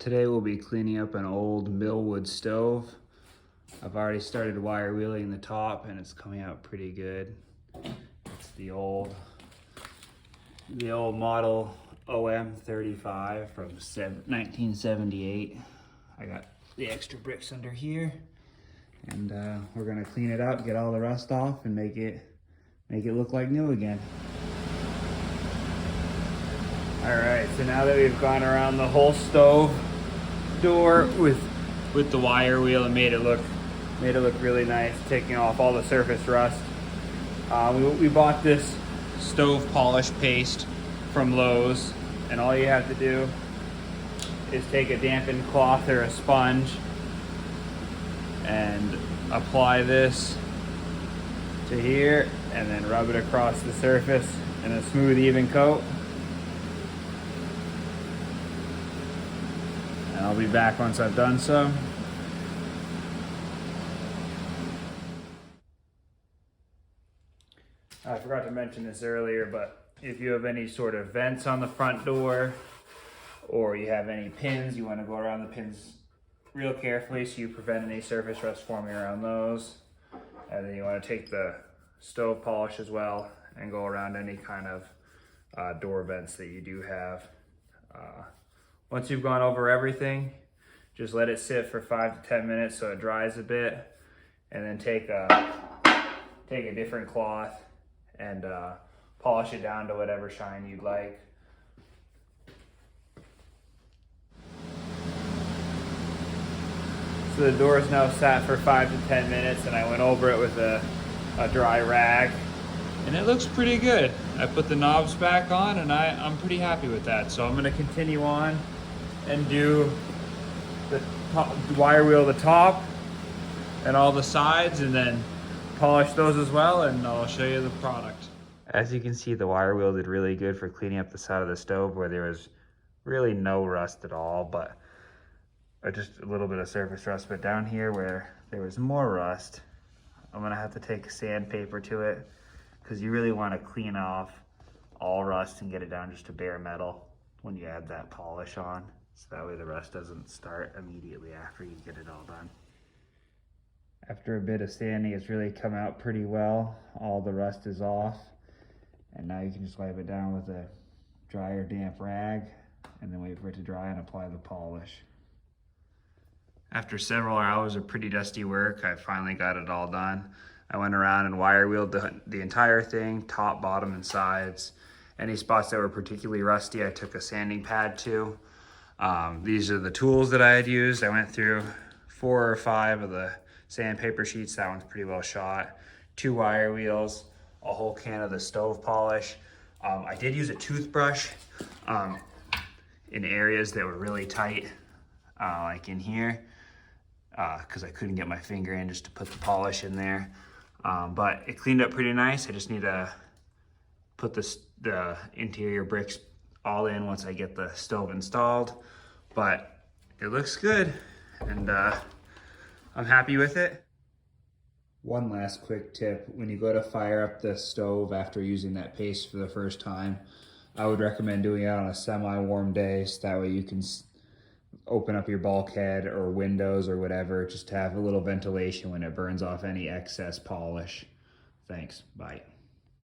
Today we'll be cleaning up an old Millwood stove. I've already started wire wheeling the top and it's coming out pretty good. It's the old model OM35 from 1978. I got the extra bricks under here, and we're gonna clean it up, get all the rust off, and make it look like new again. All right, so now that we've gone around the whole stove door with the wire wheel and made it look really nice, taking off all the surface rust. We bought this stove polish paste from Lowe's, and all you have to do is take a dampened cloth or a sponge and apply this to here, and then rub it across the surface in a smooth, even coat. And I'll be back once I've done so. I forgot to mention this earlier, but if you have any sort of vents on the front door, or you have any pins, you want to go around the pins real carefully so you prevent any surface rust forming around those. And then you want to take the stove polish as well and go around any kind of door vents that you do have. Once you've gone over everything, just let it sit for 5 to 10 minutes so it dries a bit, and then take a different cloth and polish it down to whatever shine you'd like. So the door is now sat for 5 to 10 minutes, and I went over it with a dry rag, and it looks pretty good. I put the knobs back on, and I'm pretty happy with that. So I'm gonna continue on and do the wire wheel the top and all the sides, and then polish those as well, and I'll show you the product. As you can see, the wire wheel did really good for cleaning up the side of the stove where there was really no rust at all, but just a little bit of surface rust. But down here where there was more rust, I'm gonna have to take sandpaper to it, because you really want to clean off all rust and get it down just to bare metal when you add that polish on, so that way the rust doesn't start immediately after you get it all done. After a bit of sanding, it's really come out pretty well. All the rust is off, and now you can just wipe it down with a dry or damp rag, and then wait for it to dry and apply the polish. After several hours of pretty dusty work, I finally got it all done. I went around and wire wheeled the entire thing, top, bottom, and sides. Any spots that were particularly rusty, I took a sanding pad to. These are the tools that I had used. I went through 4 or 5 of the sandpaper sheets. That one's pretty well shot. 2 wire wheels, a whole can of the stove polish. I did use a toothbrush in areas that were really tight, like in here, because I couldn't get my finger in just to put the polish in there. But it cleaned up pretty nice. I just need to put the interior bricks all in once I get the stove installed. But it looks good, and I'm happy with it. One last quick tip: when you go to fire up the stove after using that paste for the first time, I would recommend doing it on a semi-warm day, so that way you can open up your bulkhead or windows or whatever, just to have a little ventilation when it burns off any excess polish. Thanks, bye.